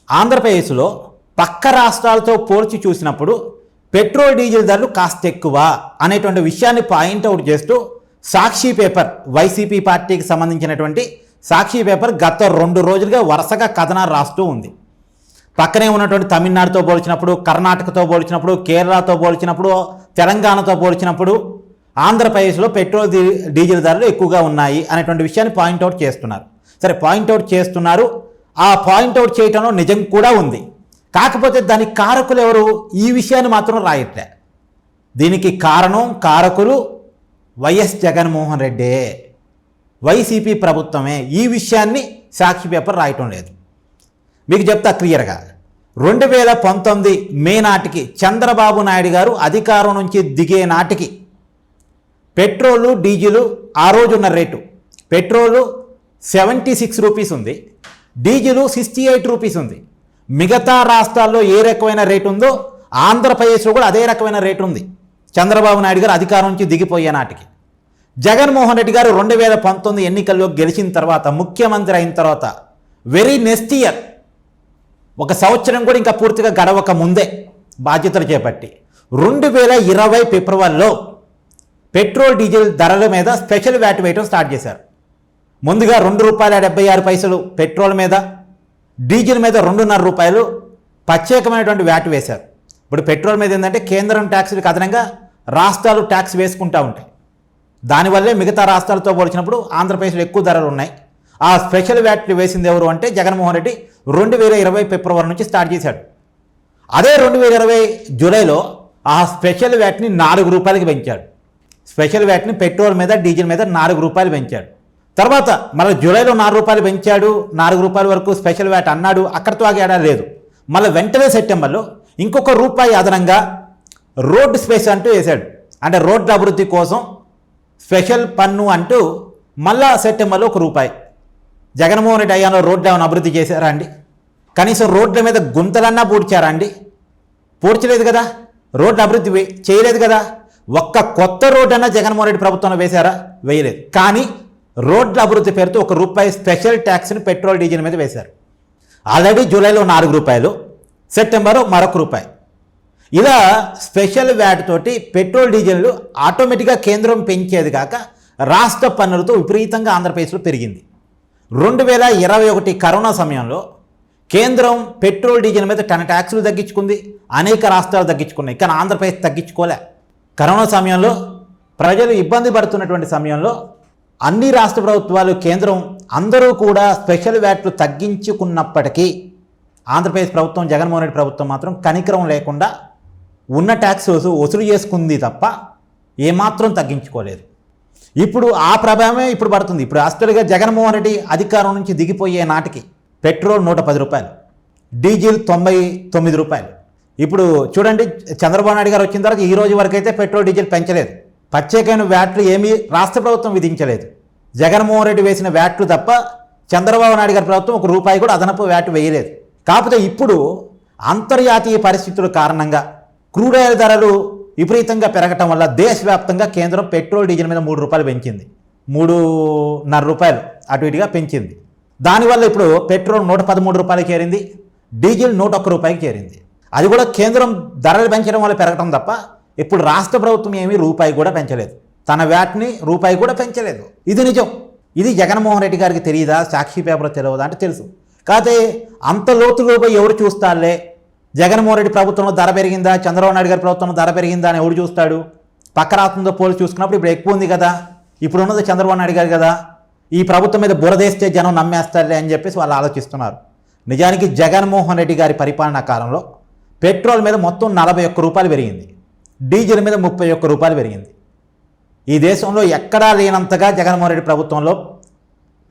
ఆంధ్రప్రదేశ్లో పక్క రాష్ట్రాలతో పోల్చి చూసినప్పుడు పెట్రోల్ డీజిల్ ధరలు కాస్త ఎక్కువ అనేటువంటి విషయాన్ని పాయింట్అవుట్ చేస్తూ సాక్షి పేపర్, వైసీపీ పార్టీకి సంబంధించినటువంటి సాక్షి పేపర్ గత 2 రోజులుగా వరుసగా కథనాలు రాస్తూ ఉంది. పక్కనే ఉన్నటువంటి తమిళనాడుతో పోల్చినప్పుడు, కర్ణాటకతో పోల్చినప్పుడు, కేరళతో పోల్చినప్పుడు, తెలంగాణతో పోల్చినప్పుడు ఆంధ్రప్రదేశ్లో పెట్రోల్ డీజిల్ ధరలు ఎక్కువగా ఉన్నాయి అనేటువంటి విషయాన్ని పాయింట్అవుట్ చేస్తున్నారు. సరే, పాయింట్అవుట్ చేస్తున్నారు. ఆ పాయింట్అవుట్ చేయటంలో నిజం కూడా ఉంది. కాకపోతే దానికి కారకులు ఎవరు? ఈ విషయాన్ని మాత్రం రాయట్లే. దీనికి కారకులు వైఎస్ జగన్మోహన్ రెడ్డే, వైసీపీ ప్రభుత్వమే. ఈ విషయాన్ని సాక్షి పేపర్ రాయటం లేదు. మీకు చెప్తా క్లియర్గా. 2019 మే నాటికి చంద్రబాబు నాయుడు గారు అధికారం నుంచి దిగే నాటికి పెట్రోలు డీజిలు ఆ రోజున్న రేటు, పెట్రోలు 76 రూపీస్ ఉంది, డీజిలు 68 రూపీస్ ఉంది. మిగతా రాష్ట్రాల్లో ఏ రకమైన రేటు ఉందో ఆంధ్రప్రదేశ్లో కూడా అదే రకమైన రేటు ఉంది. చంద్రబాబు నాయుడు గారు అధికారం నుంచి దిగిపోయే నాటికి. జగన్మోహన్ రెడ్డి గారు 2019 ఎన్నికల్లో గెలిచిన తర్వాత, ముఖ్యమంత్రి అయిన తర్వాత వెరీ నెక్స్ట్ ఇయర్, 1 సంవత్సరం కూడా ఇంకా పూర్తిగా గడవక ముందే బాధ్యతలు చేపట్టి 2020 ఫిబ్రవరిలో పెట్రోల్ డీజిల్ ధరల మీద స్పెషల్ వ్యాట్ వేయడం స్టార్ట్ చేశారు. ముందుగా ₹2.76 పెట్రోల్ మీద, డీజిల్ మీద ₹2.5 ప్రత్యేకమైనటువంటి వ్యాట్ వేశారు. ఇప్పుడు పెట్రోల్ మీద ఏంటంటే కేంద్రం ట్యాక్స్లకు అదనంగా రాష్ట్రాలు ట్యాక్స్ వేసుకుంటూ ఉంటాయి. దానివల్లే మిగతా రాష్ట్రాలతో పోల్చినప్పుడు ఆంధ్రప్రదేశ్లో ఎక్కువ ధరలు ఉన్నాయి. ఆ స్పెషల్ వ్యాట్లు వేసింది ఎవరు అంటే జగన్మోహన్ రెడ్డి 2020 ఫిబ్రవరి నుంచి స్టార్ట్ చేశాడు. అదే 2020 జూలైలో ఆ స్పెషల్ వ్యాట్ని ₹4 పెంచాడు. స్పెషల్ వ్యాట్ని పెట్రోల్ మీద, డీజిల్ మీద ₹4 పెంచాడు. తర్వాత మళ్ళీ జూలైలో ₹4 పెంచాడు. ₹4 వరకు స్పెషల్ వ్యాట్ అన్నాడు. అక్కడితో ఆగాడా? లేదు. మళ్ళీ వెంటనే సెప్టెంబర్లో ఇంకొక రూపాయి అదనంగా రోడ్ స్పేస్ అంటూ వేశాడు. అంటే రోడ్ల అభివృద్ధి కోసం స్పెషల్ పన్ను అంటూ మళ్ళా సెప్టెంబర్లో ₹1. జగన్మోహన్ రెడ్డి అయ్యాలో రోడ్లు ఏమైనా అభివృద్ధి చేశారా అండి? కనీసం రోడ్ల మీద గుంతలన్నా పూడ్చారా అండి? పూడ్చలేదు కదా. రోడ్ల అభివృద్ధి చేయలేదు కదా. ఒక్క కొత్త రోడ్డు అన్నా జగన్మోహన్ రెడ్డి ప్రభుత్వంలో వేశారా? వేయలేదు. కానీ రోడ్ల అభివృద్ధి పేరుతో ₹1 స్పెషల్ ట్యాక్స్ని పెట్రోల్ డీజిల్ మీద వేశారు. ఆల్రెడీ జూలైలో ₹4, సెప్టెంబర్లో మరొక ₹1. ఇలా స్పెషల్ వ్యాట్ తోటి పెట్రోల్ డీజిల్ ఆటోమేటిక్గా కేంద్రం పెంచేది కాక రాష్ట్ర పన్నులతో విపరీతంగా ఆంధ్రప్రదేశ్లో పెరిగింది. 2021 కరోనా సమయంలో కేంద్రం పెట్రోల్ డీజిల్ మీద తన ట్యాక్సులు తగ్గించుకుంది, అనేక రాష్ట్రాలు తగ్గించుకున్నాయి. కానీ ఆంధ్రప్రదేశ్ తగ్గించుకోలే. కరోనా సమయంలో ప్రజలు ఇబ్బంది పడుతున్నటువంటి సమయంలో అన్ని రాష్ట్ర ప్రభుత్వాలు, కేంద్రం అందరూ కూడా స్పెషల్ వ్యాట్లు తగ్గించుకున్నప్పటికీ ఆంధ్రప్రదేశ్ ప్రభుత్వం, జగన్మోహన్ రెడ్డి ప్రభుత్వం మాత్రం కనికరం లేకుండా ఉన్న ట్యాక్స్ వసూలు చేసుకుంది తప్ప ఏమాత్రం తగ్గించుకోలేదు. ఇప్పుడు ఆ ప్రభావమే ఇప్పుడు పడుతుంది. ఇప్పుడు యాక్చువల్గా జగన్మోహన్ రెడ్డి అధికారం నుంచి దిగిపోయే నాటికి పెట్రోల్ ₹110, డీజిల్ ₹99. ఇప్పుడు చూడండి, చంద్రబాబు నాయుడు గారు వచ్చిన తర్వాత ఈ రోజు వరకు అయితే పెట్రోల్ డీజిల్ పెంచలేదు. ప్రత్యేకమైన వ్యాట్లు ఏమీ రాష్ట్ర ప్రభుత్వం విధించలేదు. జగన్మోహన్ రెడ్డి వేసిన వ్యాట్లు తప్ప చంద్రబాబు నాయుడు గారి ప్రభుత్వం ₹1 కూడా అదనపు వ్యాట్ వేయలేదు. కాకపోతే ఇప్పుడు అంతర్జాతీయ పరిస్థితుల కారణంగా క్రూడ్ ఆయిల్ ధరలు విపరీతంగా పెరగటం వల్ల దేశవ్యాప్తంగా కేంద్రం పెట్రోల్ డీజిల్ మీద ₹3 పెంచింది. ₹3.5 అటు ఇటుగా పెంచింది. దానివల్ల ఇప్పుడు పెట్రోల్ ₹113 చేరింది, డీజిల్ ₹101 చేరింది. అది కూడా కేంద్రం ధరలు పెంచడం వల్ల పెరగటం తప్ప ఇప్పుడు రాష్ట్ర ప్రభుత్వం ఏమీ ₹1 కూడా పెంచలేదు. తన వ్యాట్ని ₹1 కూడా పెంచలేదు. ఇది నిజం. ఇది జగన్మోహన్ రెడ్డి గారికి తెలియదా? సాక్షి పేపర్ తెలియదా అంటే తెలుసు. కాకపోతే అంత లోతులో పోయి ఎవరు చూస్తారులే? జగన్మోహన్ రెడ్డి ప్రభుత్వంలో ధర పెరిగిందా, చంద్రబాబు నాయుడు గారి ప్రభుత్వంలో ధర పెరిగిందా అని ఎవడు చూస్తాడు? పక్క రాష్ట్రంతో పోల్చి చూసుకున్నప్పుడు ఇప్పుడు ఎక్కువ ఉంది కదా, ఇప్పుడు ఉన్నది చంద్రబాబు నాయుడు గారు కదా, ఈ ప్రభుత్వం మీద బురదేస్తే జనం నమ్మేస్తారులే అని చెప్పేసి వాళ్ళు ఆలోచిస్తున్నారు. నిజానికి జగన్మోహన్ రెడ్డి గారి పరిపాలనా కాలంలో పెట్రోల్ మీద మొత్తం ₹41 పెరిగింది, డీజిల్ మీద ₹31 పెరిగింది. ఈ దేశంలో ఎక్కడా లేనంతగా జగన్మోహన్ రెడ్డి ప్రభుత్వంలో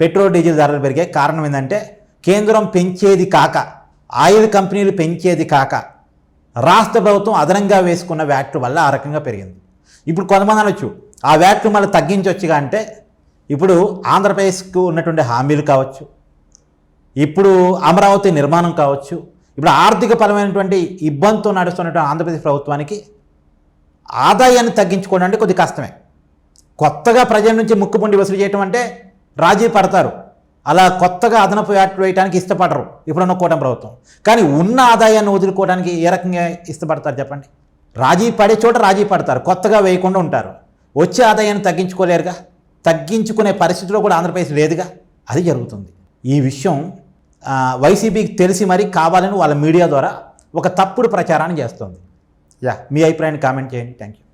పెట్రోల్ డీజిల్ ధరలు పెరిగాయి. కారణం ఏంటంటే కేంద్రం పెంచేది కాక, ఆయిల్ కంపెనీలు పెంచేది కాక రాష్ట్ర ప్రభుత్వం అదనంగా వేసుకున్న వ్యాట్లు వల్ల ఆ రకంగా పెరిగింది. ఇప్పుడు కొంతమంది అనొచ్చు ఆ వ్యాట్లు మళ్ళీ తగ్గించవచ్చుగా అంటే, ఇప్పుడు ఆంధ్రప్రదేశ్కు ఉన్నటువంటి హామీలు కావచ్చు, ఇప్పుడు అమరావతి నిర్మాణం కావచ్చు, ఇప్పుడు ఆర్థిక పరమైనటువంటి ఇబ్బందితో నడుస్తున్నటువంటి ఆంధ్రప్రదేశ్ ప్రభుత్వానికి ఆదాయాన్ని తగ్గించుకోవడం అంటే కొద్ది కష్టమే. కొత్తగా ప్రజల నుంచి ముక్కుపుండి వసూలు చేయటం అంటే రాజీ పడతారు. అలా కొత్తగా అదనపు యాక్ట్ వేయడానికి ఇష్టపడరు ఇప్పుడున్న కూటమి ప్రభుత్వం. కానీ ఉన్న ఆదాయాన్ని వదులుకోవడానికి ఏ రకంగా ఇష్టపడతారు చెప్పండి? రాజీ పడే చోట రాజీ పడతారు, కొత్తగా వేయకుండా ఉంటారు. వచ్చే ఆదాయాన్ని తగ్గించుకోలేరుగా, తగ్గించుకునే పరిస్థితిలో కూడా ఆంధ్రప్రదేశ్ లేదుగా. అది జరుగుతుంది. ఈ విషయం వైసీపీకి తెలిసి మరీ కావాలని వాళ్ళ మీడియా ద్వారా ఒక తప్పుడు ప్రచారాన్ని చేస్తుంది. మీ అభిప్రాయాన్ని కామెంట్ చేయండి. Thank you.